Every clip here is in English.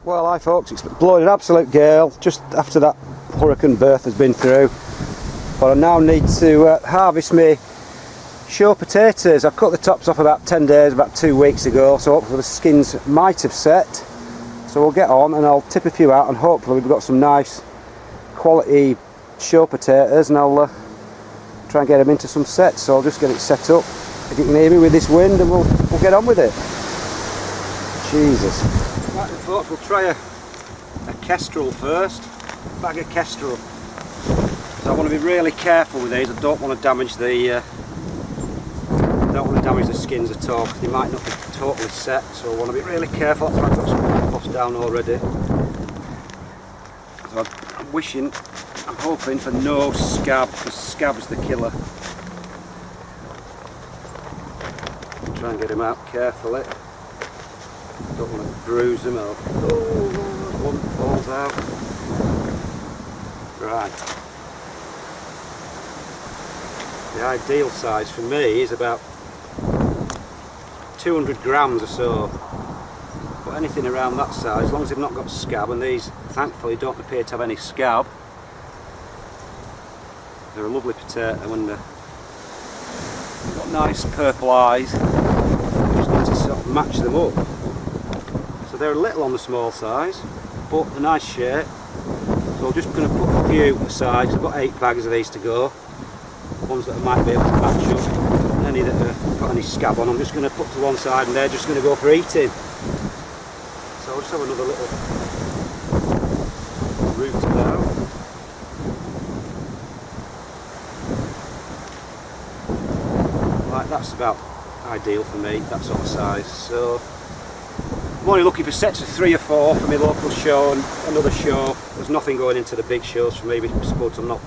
Well, hi folks, it's blowing an absolute gale just after that hurricane Bertha has been through. But I now need to harvest my show potatoes. I cut the tops off about 10 days, about 2 weeks ago, so hopefully the skins might have set. So we'll get on and I'll tip a few out and hopefully we've got some nice quality show potatoes and I'll try and get them into some sets. So I'll just get it set up, if you can hear me, with this wind, and we'll get on with it. Jesus. Right then folks, we'll try a Kestrel first, bag of Kestrel. So I want to be really careful with these. I don't want to damage the skins at all because they might not be totally set. So I want to be really careful. That's why I've got some compost down already. So I'm hoping for no scab, because scab's the killer. Try and get them out carefully. Don't want to bruise them or one falls out. Right. The ideal size for me is about 200 grams or so. But anything around that size, as long as they've not got scab, and these thankfully don't appear to have any scab. They're a lovely potato and they've got nice purple eyes. You just need to sort of match them up. So they're a little on the small size, but a nice shape. So I'm just going to put a few aside, because I've got 8 bags of these to go. Ones that I might be able to match up, and any that have got any scab on I'm just going to put to one side, and they're just going to go for eating. So I'll just have another little root now. Like, that's about ideal for me, that sort of size. So I'm only looking for sets of 3 or 4 for my local show and another show. There's nothing going into the big shows for me with spuds. I'm not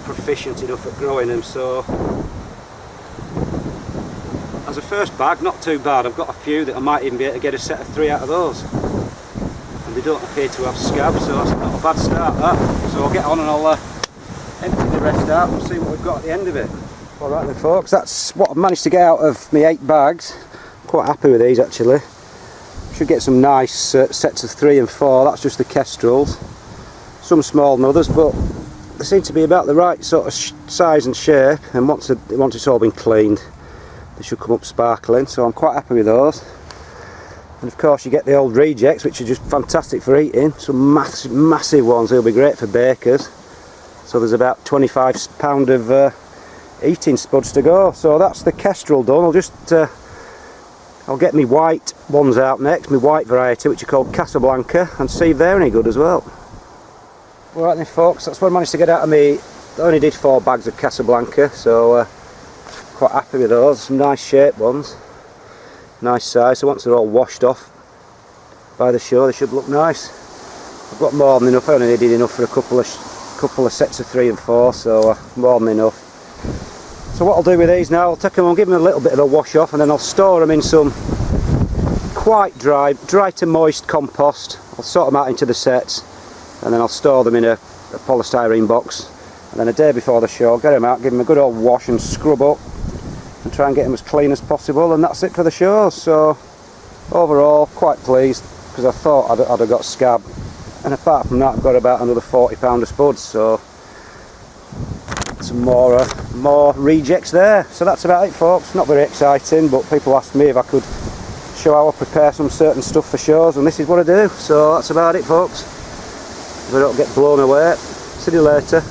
proficient enough at growing them, so as a first bag, not too bad. I've got a few that I might even be able to get a set of 3 out of those, and they don't appear to have scab, so that's not a bad start, that. So I'll get on and I'll empty the rest out and see what we've got at the end of it. Alright then folks, that's what I've managed to get out of my 8 bags. I'm quite happy with these actually. Should get some nice sets of 3 and 4. That's just the Kestrels. Some smaller than others, but they seem to be about the right sort of size and shape, and once it's all been cleaned they should come up sparkling, so I'm quite happy with those. And of course you get the old rejects, which are just fantastic for eating. Some massive ones, they'll be great for bakers. So there's about 25 pound of eating spuds to go. So that's the Kestrel done. I'll get my white ones out next, my white variety, which are called Casablanca, and see if they're any good as well. Alright then folks, that's what I managed to get out of me. I only did 4 bags of Casablanca, so quite happy with those. Some nice shaped ones, nice size. So once they're all washed off by the show, they should look nice. I've got more than enough. I only needed enough for a couple of sets of 3 and 4, so more than enough. So what I'll do with these now, I'll take them and give them a little bit of a wash off, and then I'll store them in some quite dry to moist compost. I'll sort them out into the sets, and then I'll store them in a polystyrene box, and then a day before the show I'll get them out, give them a good old wash and scrub up, and try and get them as clean as possible, and that's it for the show. So overall quite pleased, because I thought I'd have got scab, and apart from that I've got about another 40 pound of spuds, so some more rejects there. So that's about it folks. Not very exciting, but people asked me if I could show how I prepare some certain stuff for shows, and this is what I do. So that's about it folks. If I don't get blown away. See you later.